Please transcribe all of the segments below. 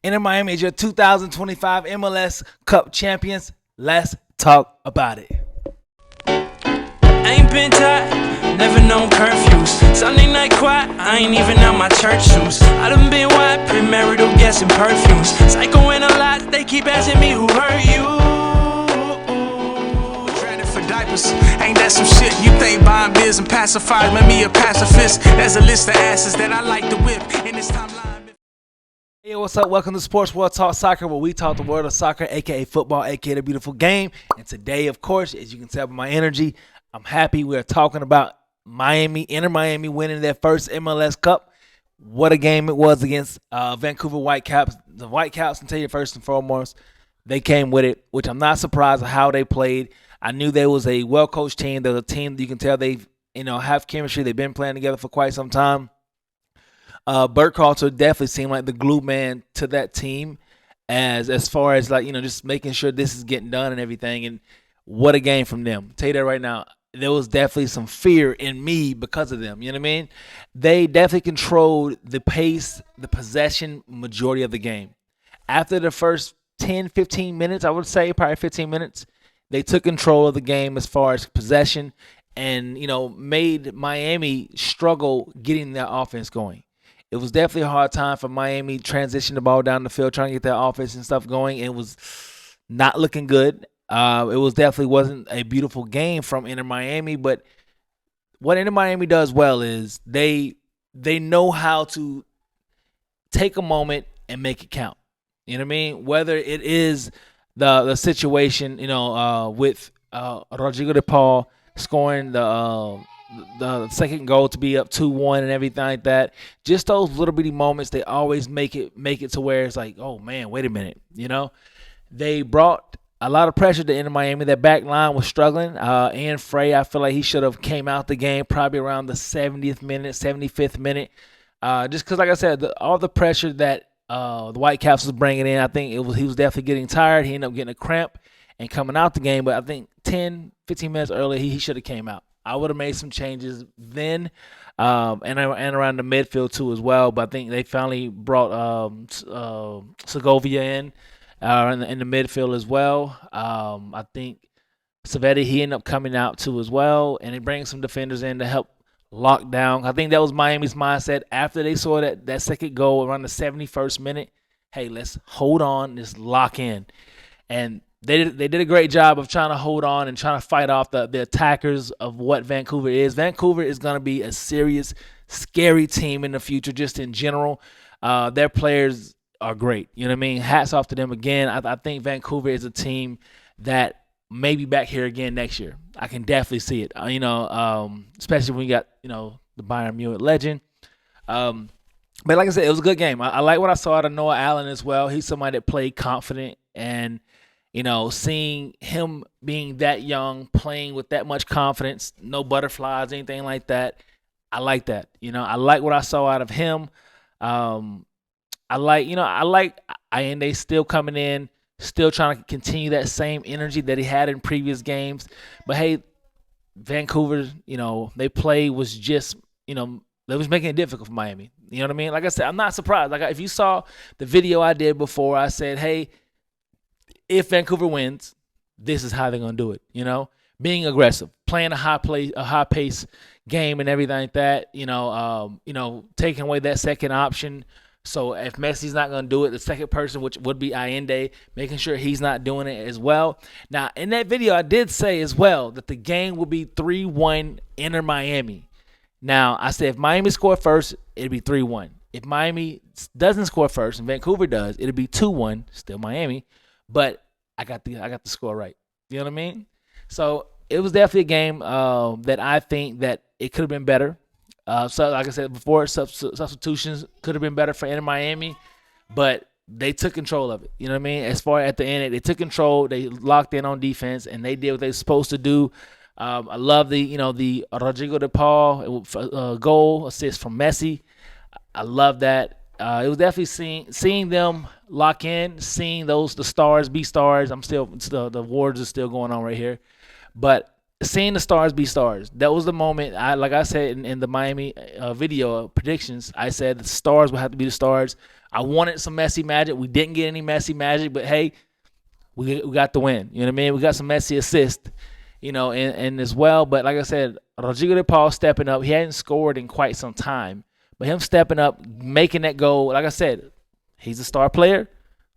Inter Miami is your 2025 MLS Cup champions. Let's talk about it. Ain't been tight, never known curfews. Sunday night quiet, I ain't even out my church shoes. I done been wide, premarital guessing perfumes. Psycho in a lot, they keep asking me who hurt you. Dreaded for diapers, ain't that some shit? You think buying beers and pacifiers made me a pacifist? There's a list of asses that I like to whip in this timeline. Hey, what's up? Welcome to Sports World Talk Soccer, where we talk the world of soccer, aka football, aka the beautiful game. And today, of course, as you can tell by my energy, I'm happy we're talking about Inter Miami winning their first MLS Cup. What a game it was against Vancouver Whitecaps. The Whitecaps, I'll tell you first and foremost, they came with it, which I'm not surprised at how they played. I knew they was a well-coached team. They're a team that you can tell they have chemistry. They've been playing together for quite some time. Bert Carter definitely seemed like the glue man to that team as far as just making sure this is getting done and everything. And what a game from them. I'll tell you that right now. There was definitely some fear in me because of them. You know what I mean? They definitely controlled the pace, the possession majority of the game. After the first 10, 15 minutes, I would say probably 15 minutes, they took control of the game as far as possession and, made Miami struggle getting their offense going. It was definitely a hard time for Miami transition the ball down the field, trying to get their offense and stuff going. It was not looking good. It was definitely wasn't a beautiful game from Inter Miami, but what Inter Miami does well is they know how to take a moment and make it count. You know what I mean? Whether it is the situation, with Rodrigo de Paul scoring the second goal to be up 2-1 and everything like that. Just those little bitty moments, they always make it to where it's like, oh man, wait a minute. They brought a lot of pressure to Inter Miami. That back line was struggling. Ian Frey, I feel like he should have came out the game probably around the 70th minute, 75th minute. Just because, like I said, all the pressure that the Whitecaps was bringing in, I think he was definitely getting tired. He ended up getting a cramp and coming out the game. But I think 10, 15 minutes earlier, he should have came out. I would have made some changes then and around the midfield too as well. But I think they finally brought Segovia in the midfield as well. I think Savetti, he ended up coming out too as well. And they bring some defenders in to help lock down. I think that was Miami's mindset after they saw that second goal around the 71st minute. Hey, let's hold on, let's lock in. And they did a great job of trying to hold on and trying to fight off the attackers of what Vancouver is. Vancouver is going to be a serious, scary team in the future just in general. Their players are great. You know what I mean? Hats off to them again. I think Vancouver is a team that may be back here again next year. I can definitely see it, especially when you got, the Bayern Munich legend. But like I said, it was a good game. I like what I saw out of Noah Allen as well. He's somebody that played confident and seeing him being that young, playing with that much confidence, no butterflies, anything like that, I like that. I like what I saw out of him. I like Allende still coming in, still trying to continue that same energy that he had in previous games. But hey, Vancouver, they play was just, they was making it difficult for Miami. You know what I mean? Like I said, I'm not surprised. Like if you saw the video I did before, I said, hey, if Vancouver wins, this is how they're gonna do it. Being aggressive, playing a high pace game, and everything like that. Taking away that second option. So if Messi's not gonna do it, the second person, which would be Allende, making sure he's not doing it as well. Now, in that video, I did say as well that the game will be 3-1 Inter Miami. Now, I said if Miami score first, it'll be 3-1. If Miami doesn't score first and Vancouver does, it'll be 2-1, still Miami. But I got the score right. You know what I mean? So it was definitely a game that I think that it could have been better. So like I said before, substitutions could have been better for Inter Miami, but they took control of it. You know what I mean? As far at the end, they took control. They locked in on defense, and they did what they were supposed to do. I love the Rodrigo de Paul goal assist from Messi. I love that. It was definitely seeing them lock in, seeing the stars be stars. The awards are still going on right here, but seeing the stars be stars. That was the moment. Like I said in the Miami video predictions, I said the stars will have to be the stars. I wanted some Messi magic. We didn't get any Messi magic, but hey, we got the win. You know what I mean? We got some Messi assist, and as well. But like I said, Rodrigo De Paul stepping up. He hadn't scored in quite some time, but him stepping up, making that goal. Like I said, he's a star player.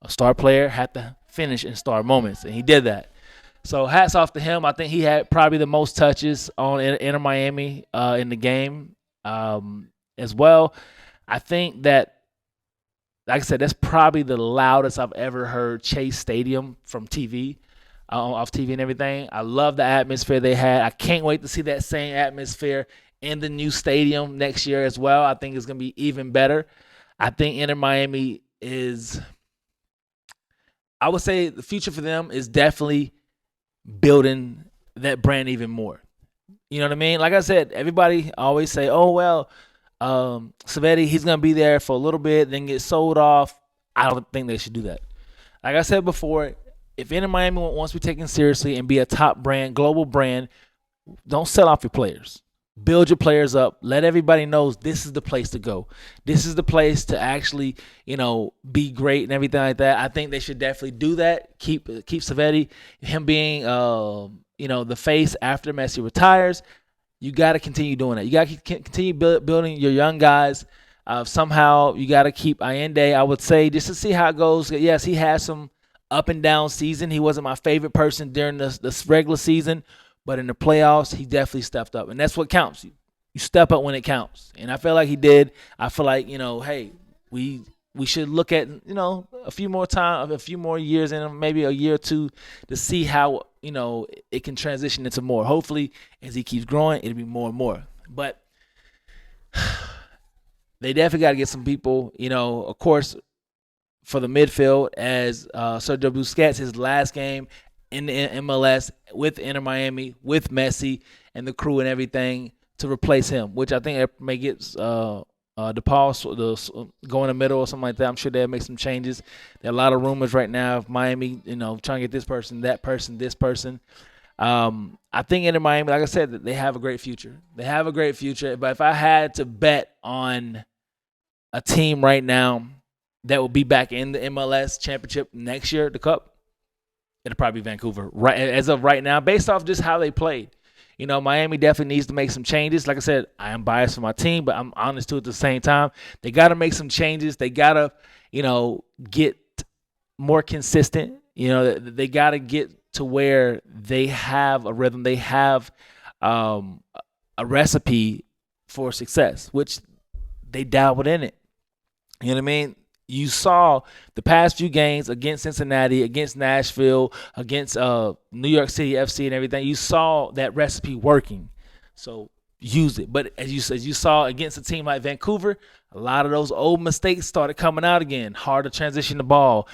A star player had to finish in star moments, and he did that. So hats off to him. I think he had probably the most touches on Inter Miami in the game as well. I think that, like I said, that's probably the loudest I've ever heard Chase Stadium from TV, off TV and everything. I love the atmosphere they had. I can't wait to see that same atmosphere in the new stadium next year as well. I think it's going to be even better. I think Inter Miami is, I would say the future for them is definitely building that brand even more. You know what I mean? Like I said, everybody always say, oh, well, Savetti, he's going to be there for a little bit, then get sold off. I don't think they should do that. Like I said before, if Inter Miami wants to be taken seriously and be a top brand, global brand, don't sell off your players. Build your players up. Let everybody know this is the place to go. This is the place to actually, be great and everything like that. I think they should definitely do that. Keep Savetti, him being, the face after Messi retires. You got to continue doing that. You got to continue building your young guys. Somehow you got to keep Allende, I would say, just to see how it goes. Yes, he has some up and down season. He wasn't my favorite person during this regular season. But in the playoffs, he definitely stepped up. And that's what counts. You step up when it counts. And I feel like he did. I feel like, hey, we should look at, a few more years in maybe a year or two to see how, it can transition into more. Hopefully, as he keeps growing, it'll be more and more. But they definitely got to get some people, of course, for the midfield as Sergio Busquets, his last game in the MLS with Inter Miami, with Messi and the crew and everything to replace him, which I think it may get DePaul go in the middle or something like that. I'm sure they'll make some changes. There are a lot of rumors right now of Miami, trying to get this person, that person, this person. I think Inter Miami, like I said, they have a great future. They have a great future. But if I had to bet on a team right now that will be back in the MLS championship next year, the Cup, it'll probably be Vancouver. Right as of right now, based off just how they played. Miami definitely needs to make some changes. Like I said, I am biased for my team, but I'm honest too at the same time. They got to make some changes. They got to, get more consistent. They got to get to where they have a rhythm. They have a recipe for success, which they dabbled in it. You know what I mean? You saw the past few games against Cincinnati, against Nashville, against New York City FC and everything. You saw that recipe working. So use it. But as you saw against a team like Vancouver, a lot of those old mistakes started coming out again. Hard to transition the ball,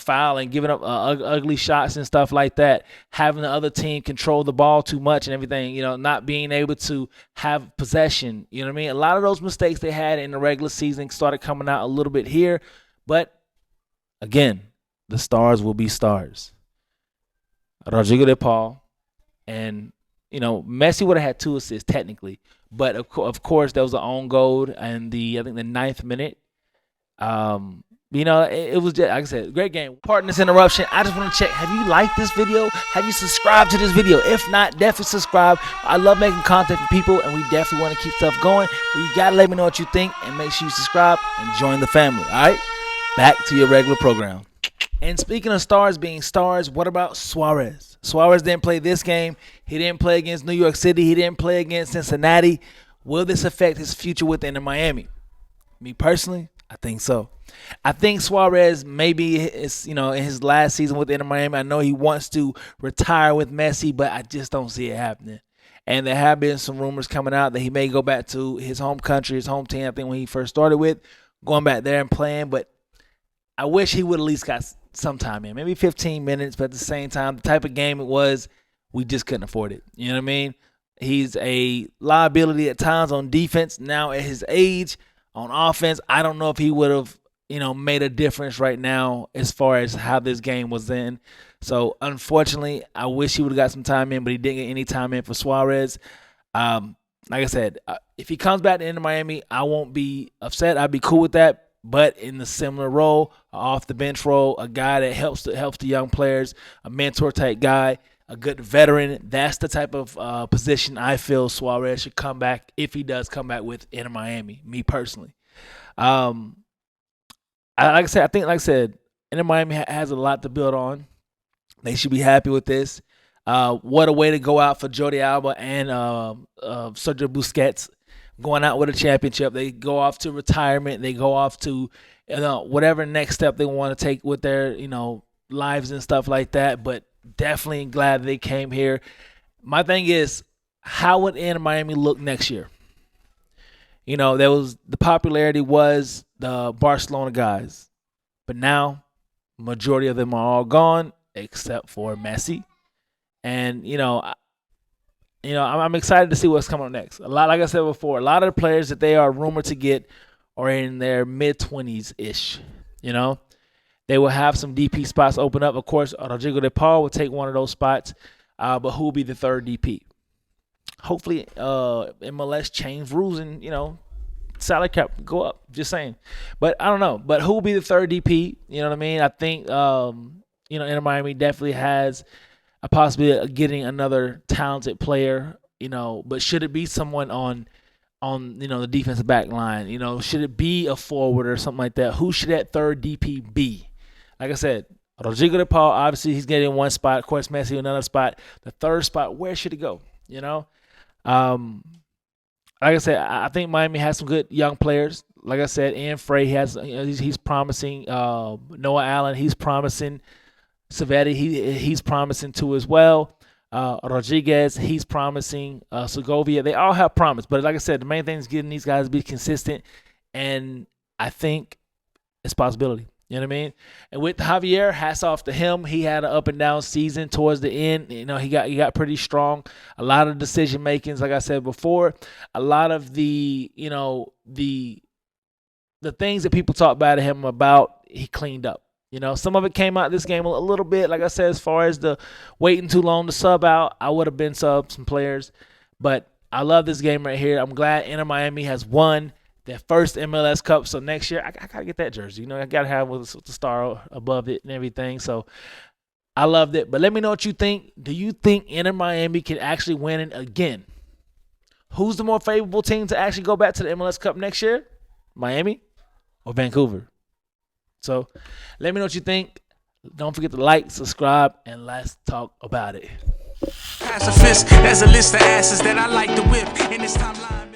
fouling, giving up ugly shots and stuff like that. Having the other team control the ball too much and everything, not being able to have possession. You know what I mean? A lot of those mistakes they had in the regular season started coming out a little bit here. But, again, the stars will be stars. Rodrigo De Paul and Messi would have had 2 assists technically, but of course there was an own goal and I think the 9th minute. It was just, like I said, great game. Pardon this interruption. I just want to check. Have you liked this video? Have you subscribed to this video? If not, definitely subscribe. I love making content for people, and we definitely want to keep stuff going. But you gotta let me know what you think, and make sure you subscribe and join the family. All right, back to your regular program. And speaking of stars being stars, what about Suarez? Suarez didn't play this game. He didn't play against New York City. He didn't play against Cincinnati. Will this affect his future with Inter Miami? Me personally, I think so. I think Suarez maybe is, in his last season with Inter Miami. I know he wants to retire with Messi, but I just don't see it happening. And there have been some rumors coming out that he may go back to his home country, his home team, I think when he first started with, going back there and playing. But I wish he would at least got some time in, maybe 15 minutes, but at the same time, the type of game it was, we just couldn't afford it. You know what I mean? He's a liability at times on defense. Now at his age, on offense, I don't know if he would have, made a difference right now as far as how this game was in. So unfortunately, I wish he would have got some time in, but he didn't get any time in for Suarez. Like I said, if he comes back to Inter Miami, I won't be upset. I'd be cool with that. But in the similar role, off the bench role, a guy that helps the young players, a mentor type guy, a good veteran. That's the type of position I feel Suarez should come back if he does come back with Inter Miami. Me personally, like I said, Inter Miami has a lot to build on. They should be happy with this. What a way to go out for Jordi Alba and Sergio Busquets, going out with a championship. They go off to retirement. They go off to whatever next step they want to take with their lives and stuff like that. But definitely glad they came here. My thing is, how would Inter Miami look next year? There was the popularity was the Barcelona guys, but now majority of them are all gone except for Messi. And I'm excited to see what's coming up next. Like I said before, a lot of the players that they are rumored to get are in their mid-20s ish. They will have some DP spots open up. Of course, Rodrigo De Paul will take one of those spots, but who will be the third DP? Hopefully, MLS change rules and salary cap go up. Just saying, but I don't know. But who will be the third DP? You know what I mean? I think Inter Miami definitely has a possibility of getting another talented player, but should it be someone on the defensive back line? Should it be a forward or something like that? Who should that third DP be? Like I said, Rodrigo De Paul, obviously he's getting one spot. Of course, Messi another spot. The third spot, where should it go? Like I said, I think Miami has some good young players. Like I said, Ian Frey he's promising. Noah Allen, he's promising. Savetti, he's promising too as well. Rodriguez, he's promising. Segovia, they all have promise. But like I said, the main thing is getting these guys to be consistent, and I think it's a possibility. You know what I mean? And with Javier, hats off to him. He had an up and down season towards the end. He got pretty strong. A lot of decision makings, like I said before. A lot of the the things that people talk about him about, he cleaned up. Some of it came out this game a little bit. Like I said, as far as the waiting too long to sub out, I would have been subbed some players. But I love this game right here. I'm glad Inter Miami has won their first MLS Cup. So next year, I got to get that jersey. I got to have with the star above it and everything. So I loved it. But let me know what you think. Do you think Inter Miami can actually win it again? Who's the more favorable team to actually go back to the MLS Cup next year? Miami or Vancouver? So let me know what you think. Don't forget to like, subscribe, and let's talk about it. Pacifist, there's a list of asses that I like to whip in this timeline.